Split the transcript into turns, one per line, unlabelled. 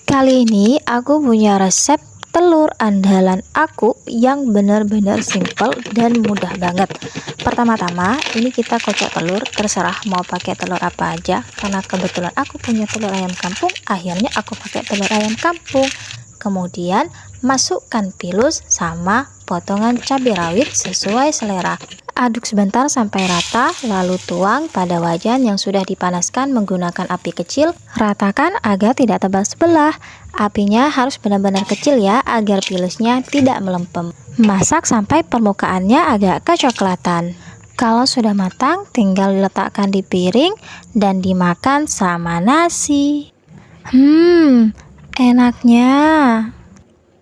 Kali ini aku punya resep telur andalan aku yang benar-benar simple dan mudah banget. Pertama-tama ini kita kocok telur, terserah mau pakai telur apa aja. Karena kebetulan aku punya telur ayam kampung, akhirnya aku pakai telur ayam kampung. Kemudian masukkan pilus sama potongan cabai rawit sesuai selera. Aduk sebentar sampai rata, lalu tuang pada wajan yang sudah dipanaskan menggunakan api kecil. Ratakan agar tidak tebal sebelah. Apinya harus benar-benar kecil ya, agar pilusnya tidak melempem. Masak sampai permukaannya agak kecoklatan. Kalau sudah matang, tinggal diletakkan di piring dan dimakan sama nasi. Enaknya.